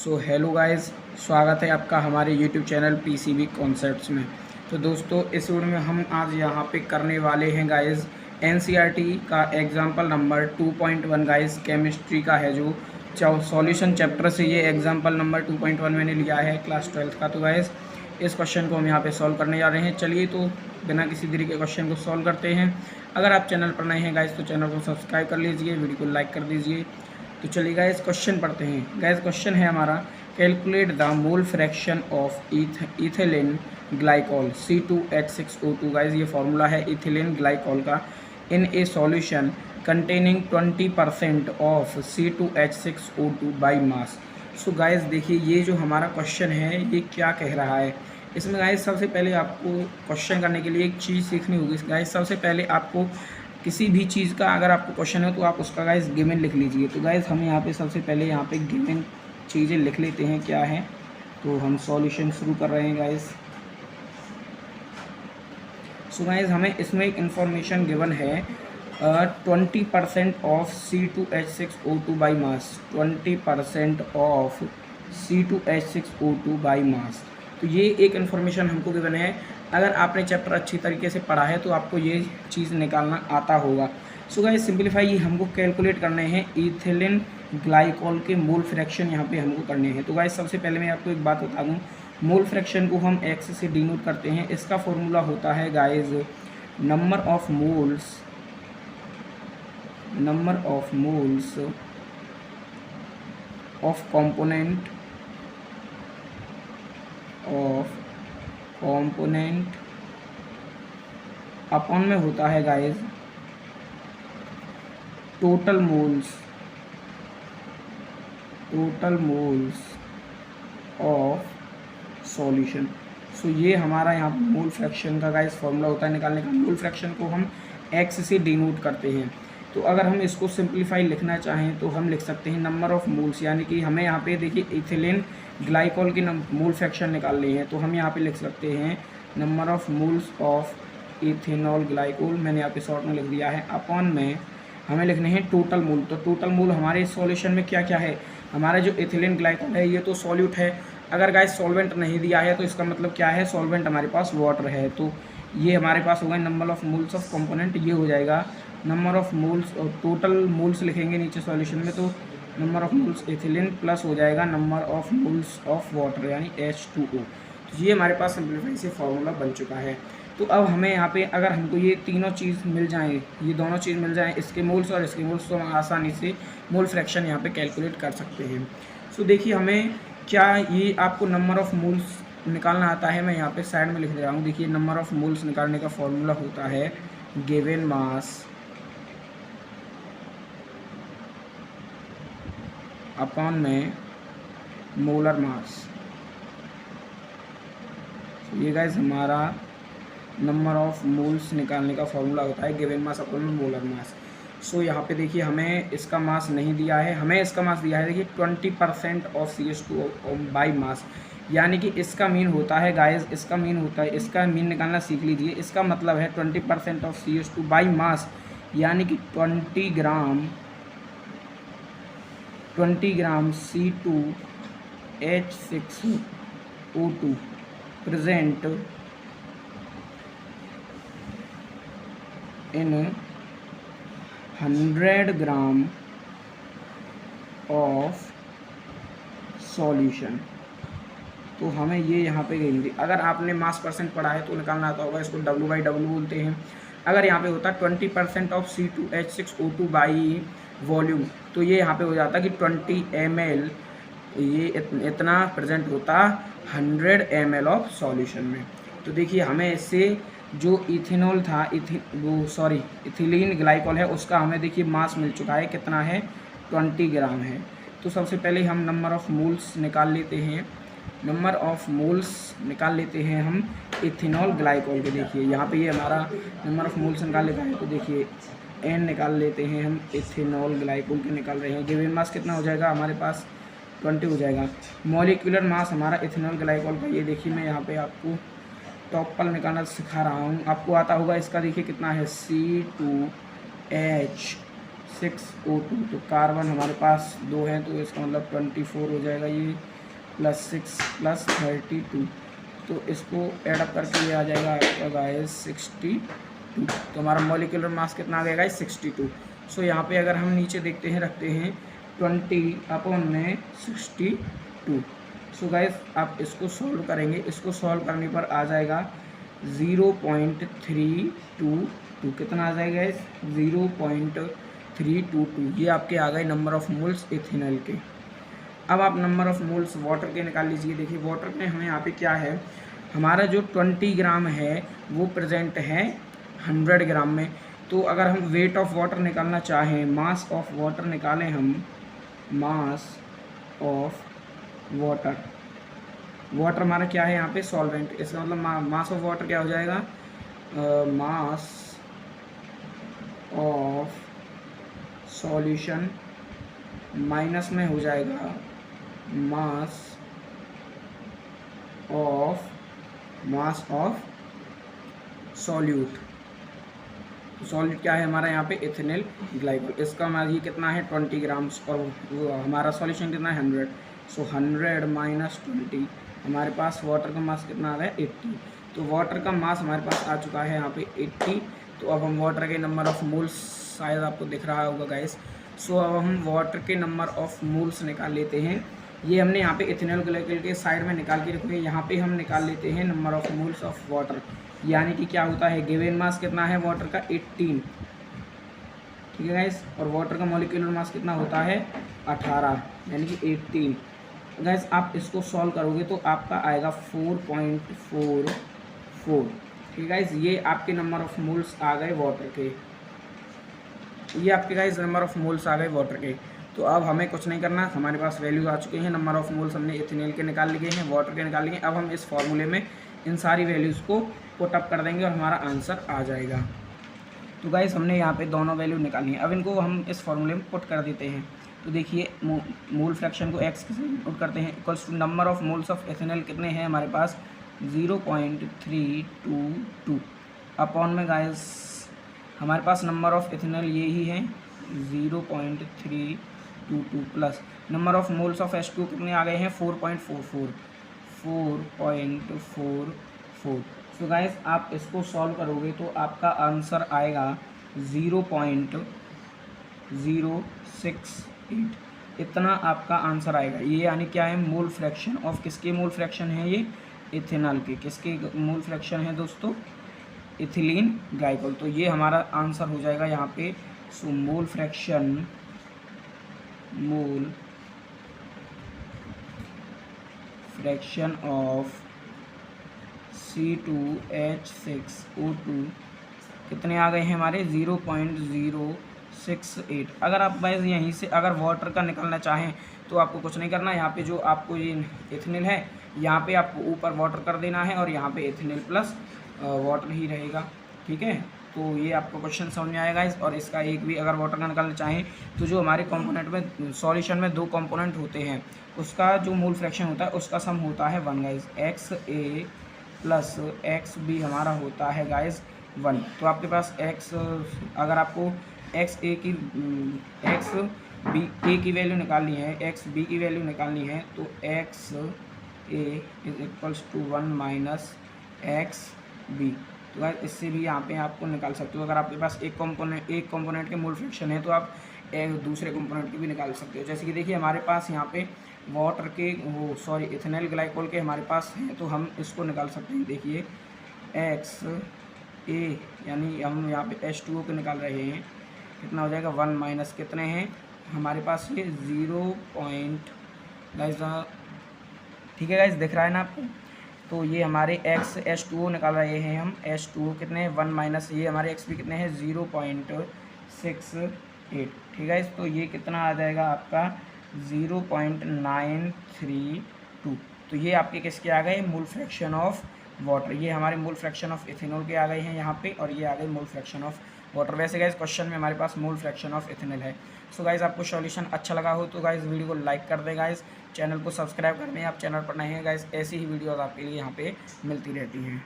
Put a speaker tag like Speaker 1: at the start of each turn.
Speaker 1: So hello guys, स्वागत है आपका हमारे यूट्यूब चैनल पीसीबी कॉन्सेप्ट्स में। तो दोस्तों, इस वीडियो में हम आज यहाँ पे करने वाले हैं गाइस एनसीईआरटी का एग्जाम्पल नंबर 2.1 गाइस केमिस्ट्री का है जो सॉल्यूशन चैप्टर से ये एग्जाम्पल नंबर 2.1 मैंने लिया है क्लास 12th का। तो गाइस इस क्वेश्चन को हम यहाँ पे सॉल्व करने जा रहे हैं। चलिए तो बिना किसी देरी के क्वेश्चन को सॉल्व करते हैं। अगर आप चैनल पर नए हैं गाइस तो चैनल को सब्सक्राइब कर लीजिए, वीडियो को लाइक कर दीजिए। तो चलिए गाइस क्वेश्चन पढ़ते हैं। गाइस क्वेश्चन है हमारा, calculate the mole fraction of ethylene glycol C2H6O2। Guys ये फार्मूला है इथिलीन ग्लाइकॉल का in a solution containing 20% of C2H6O2 by mass. So guys देखिए, ये जो हमारा क्वेश्चन है ये क्या कह रहा है। इसमें गाइस सबसे पहले आपको क्वेश्चन करने के लिए एक चीज़ सीखनी होगी। गाइस सबसे पहले आपको किसी भी चीज़ का अगर आपको क्वेश्चन है तो आप उसका गाइस गिवन लिख लीजिए। तो गाइस हम यहाँ पे सबसे पहले यहाँ पे गिवन चीज़ें लिख लेते हैं क्या है। तो हम सॉल्यूशन शुरू कर रहे हैं गाइस। सो गाइस हमें इसमें एक इन्फॉर्मेशन गिवन है 20% of C2H6O2 by mass, 20% of C2H6O2 by मास। तो ये एक इन्फॉर्मेशन हमको गिवन है। अगर आपने चैप्टर अच्छी तरीके से पढ़ा है तो आपको ये चीज़ निकालना आता होगा। सो गाइस सिंपलीफाई ये हमको कैलकुलेट करने हैं इथिलीन ग्लाइकॉल के मोल फ्रैक्शन यहाँ पे हमको करने हैं। तो गाइस सबसे पहले मैं आपको एक बात बता दूँ, मोल फ्रैक्शन को हम एक्स से डिनोट करते हैं। इसका फॉर्मूला होता है guys number of moles of component upon में होता है guys total moles of solution. So ये हमारा यहाँ मोल फ्रैक्शन का गाइस फॉर्मूला होता है निकालने का। मोल फ्रैक्शन को हम एक्स से डिनोट करते हैं। तो अगर हम इसको सिंप्लीफाई लिखना चाहें तो हम लिख सकते हैं नंबर ऑफ मोल्स, यानी कि हमें यहाँ पे देखिए इथिलीन ग्लाइकॉल की मोल फ्रैक्शन निकालनी है। तो हम यहाँ पे लिख सकते हैं number of moles of ethanol glycol, मैंने यहाँ पे शॉर्ट में लिख दिया है, अपॉन में हमें लिखने हैं टोटल मोल। तो टोटल मोल हमारे सॉल्यूशन में क्या क्या है। हमारा जो इथिलीन ग्लाइकोल है ये तो सॉल्यूट है। अगर गाइस सॉल्वेंट नहीं दिया है तो इसका मतलब क्या है, सॉल्वेंट हमारे पास वाटर है। तो ये हमारे पास होगा number of moles of component, ये हो जाएगा नंबर ऑफ मोल्स और टोटल मोल्स लिखेंगे नीचे सॉल्यूशन में। तो number of moles ethylene plus हो जाएगा number of moles of water यानी H2O। तो ये हमारे पास सिंप्लीफाई से फॉर्मूला बन चुका है। तो अब हमें यहाँ पे अगर हमको ये तीनों चीज़ मिल जाएँ, ये दोनों चीज़ मिल जाएँ, इसके मोल्स और इसके मोल्स, तो हम आसानी से मोल फ्रैक्शन यहाँ पे कैलकुलेट कर सकते हैं। सो देखिए हमें क्या ये आपको नंबर ऑफ मोल्स निकालना आता है। मैं यहाँ पे साइड में लिख दे रहा हूँ। देखिए नंबर ऑफ मोल्स निकालने का फॉर्मूला होता है गिवन मास अपॉन में मोलर मास। ये गाइस हमारा नंबर ऑफ मोल्स निकालने का फॉर्मूला होता है गिवन मास अपॉन में मोलर मास। सो यहाँ पे देखिए हमें इसका मास नहीं दिया है, हमें इसका मास दिया है देखिए 20% ऑफ CH2 बाई मास, यानी कि इसका मीन होता है गाइस, इसका मीन निकालना सीख लीजिए। इसका मतलब है 20% ऑफ CH2 बाई मास, यानी कि 20 ग्राम C2H6O2 present in 100 gram of solution. तो हमें ये यहाँ पे गई, अगर आपने मास परसेंट पढ़ा है तो निकालना आता होगा, इसको W/W बोलते हैं। अगर यहाँ पे होता 20% ऑफ C2H6O2 बाई वॉल्यूम, तो ये यहाँ पे हो जाता कि 20 ml, ये इतना प्रेजेंट होता 100 ml ऑफ सॉल्यूशन में। तो देखिए हमें इससे जो इथेनॉल था इथिलीन ग्लाइकॉल है उसका हमें देखिए मास मिल चुका है, कितना है 20 ग्राम है। तो सबसे पहले हम नंबर ऑफ मोल्स निकाल लेते हैं। हम इथेनॉल ग्लाइकॉल के। देखिए यहाँ पे ये हमारा नंबर ऑफ मोल्स निकाल लेता है। तो देखिए N निकाल लेते हैं हम, इथेनॉल ग्लाइकॉल के निकाल रहे हैं। गिवन मास कितना हो जाएगा हमारे पास 20 हो जाएगा। मॉलिक्यूलर मास हमारा इथेनॉल ग्लाइकॉल का, ये देखिए मैं यहाँ पे आपको टॉप पर निकालना सिखा रहा हूँ, आपको आता होगा। इसका देखिए कितना है C2H 6O2, तो कार्बन हमारे पास 2 है तो इसका मतलब 24 हो जाएगा ये, +6 + 32, तो इसको एडअप करके ये आ जाएगा आपका गाइस 62। तो हमारा मॉलिक्यूलर मास कितना आ गया गाइस 62। सो यहाँ पे अगर हम नीचे देखते हैं रखते हैं 20/62। सो गाइस आप इसको सॉल्व करेंगे, इसको सॉल्व करने पर आ जाएगा 0.322, कितना आ जाएगा इस 0.322। ये आपके आ गए नंबर ऑफ मोल्स इथेनॉल के। अब आप नंबर ऑफ मोल्स वाटर के निकाल लीजिए। देखिए वाटर में हमें यहाँ पे क्या है, हमारा जो 20 ग्राम है वो प्रेजेंट है 100 ग्राम में। तो अगर हम वेट ऑफ वाटर निकालना चाहें, मास ऑफ वाटर निकालें हम, मास ऑफ वाटर, वाटर हमारा क्या है यहाँ पे सॉल्वेंट, इसका मतलब मास ऑफ वाटर क्या हो जाएगा, मास ऑफ सॉल्यूशन माइनस में हो जाएगा मास ऑफ सॉल्यूट। सॉल्यूट क्या है हमारा यहाँ पे इथेनॉल ग्लाइकोल, इसका हमारा ये कितना है 20 ग्राम्स और वो हमारा सॉल्यूशन कितना है 100। सो 100 - 20, हमारे पास वाटर का मास कितना आ गया 80। तो वाटर का मास हमारे पास आ चुका है यहाँ पे 80। तो अब हम वाटर के नंबर ऑफ मोल्स, शायद आपको दिख रहा होगा गाइस। सो अब हम वाटर के नंबर ऑफ मोल्स निकाल लेते हैं। ये हमने यहाँ पे इथेनॉल ग्लाइकोल के साइड में निकाल के रखे, यहाँ पे हम निकाल लेते हैं number of moles of water. यानी कि क्या होता है, गिवन मास कितना है वाटर का 18, ठीक है गाइस, और वाटर का मॉलिक्यूलर मास कितना होता है 18, यानी कि 18। गाइस आप इसको सॉल्व करोगे तो आपका आएगा 4.44। ठीक है गाइस, ये आपके नंबर ऑफ मोल्स आ गए वाटर के, ये आपके गाइस नंबर ऑफ मोल्स आ गए वाटर के। तो अब हमें कुछ नहीं करना, हमारे पास वैल्यू आ चुके हैं, नंबर ऑफ मोल्स हमने इथेनॉल के निकाल लिए हैं, वाटर के निकाल लिए हैं। अब हम इस फॉर्मूले में इन सारी वैल्यूज़ को पुट अप कर देंगे और हमारा आंसर आ जाएगा। तो गाइस हमने यहाँ पे दोनों वैल्यू निकाली हैं, अब इनको हम इस फॉर्मूले में पुट कर देते हैं। तो देखिए मोल फ्रैक्शन को एक्स के साथ पुट करते हैं, equals to number of moles of ethanol कितने हैं हमारे पास 0.322 अपॉन में गाइस हमारे पास नंबर ऑफ इथेनॉल ये ही है 0.322 plus number of moles of H2 कितने आ गए हैं 4.44। सो गाइस आप इसको सॉल्व करोगे तो आपका आंसर आएगा 0.068, इतना आपका आंसर आएगा। ये यानी क्या है, मोल फ्रैक्शन ऑफ, किसके मोल फ्रैक्शन है ये, इथेनॉल के। किसके मोल फ्रैक्शन है दोस्तों, इथिलीन ग्लाइकोल। तो ये हमारा आंसर हो जाएगा यहाँ पे। सो मोल फ्रैक्शन ऑफ C2H6O2 कितने आ गए हैं हमारे 0.068। अगर आप बस यहीं से अगर वाटर का निकालना चाहें तो आपको कुछ नहीं करना, यहाँ पे जो आपको ये इथेनॉल है यहाँ पे आपको ऊपर वाटर कर देना है और यहाँ पे इथेनॉल प्लस वाटर ही रहेगा, ठीक है। तो ये आपको क्वेश्चन समझ में आएगा इस, और इसका एक भी अगर वाटर का निकालना चाहें तो जो हमारे कंपोनेंट में सॉल्यूशन में 2 कंपोनेंट होते हैं उसका जो मोल फ्रैक्शन होता है उसका सम होता है 1 गाइस, XA प्लस XB हमारा होता है गाइस 1। तो आपके पास x, अगर आपको XA की XB की वैल्यू निकालनी है, XB की वैल्यू निकालनी है तो XA is equals to 1 - XB। तो गाइस इससे भी यहाँ पे आपको निकाल सकते हो। अगर आपके पास एक कंपोनेंट के मोल फ्रैक्शन है तो आप एक दूसरे कंपोनेंट की भी निकाल सकते हो। जैसे कि देखिए हमारे पास यहाँ पे वाटर के इथेनॉल ग्लाइकोल के हमारे पास हैं तो हम इसको निकाल सकते हैं। देखिए XA यानी हम यहाँ पे H2O के निकाल रहे हैं, कितना हो जाएगा 1 माइनस कितने हैं हमारे पास ये 0. गाइस ठीक है गाइस, दिख रहा है ना आपको। तो ये हमारे H2O निकाल रहे हैं हम, H2O कितने हैं 1 माइनस ये हमारे XB कितने हैं 0.68, ठीक है। तो ये कितना आ जाएगा आपका 0.932। तो ये आपके किसके आ गए, मोल फ्रैक्शन ऑफ वाटर। ये हमारे मोल फ्रैक्शन ऑफ इथेनॉल के आ गए हैं यहाँ पे, और ये आ गए मोल फ्रैक्शन ऑफ वाटर। वैसे गाइस क्वेश्चन में हमारे पास मोल फ्रैक्शन ऑफ इथेनॉल है। सो गाइस आपको सॉल्यूशन अच्छा लगा हो तो गाइस वीडियो को लाइक कर दें गाइस, चैनल को सब्सक्राइब कर दें। आप चैनल पर नए हैं गाइस, ऐसी ही वीडियोस आपके लिए यहाँ पे मिलती रहती हैं।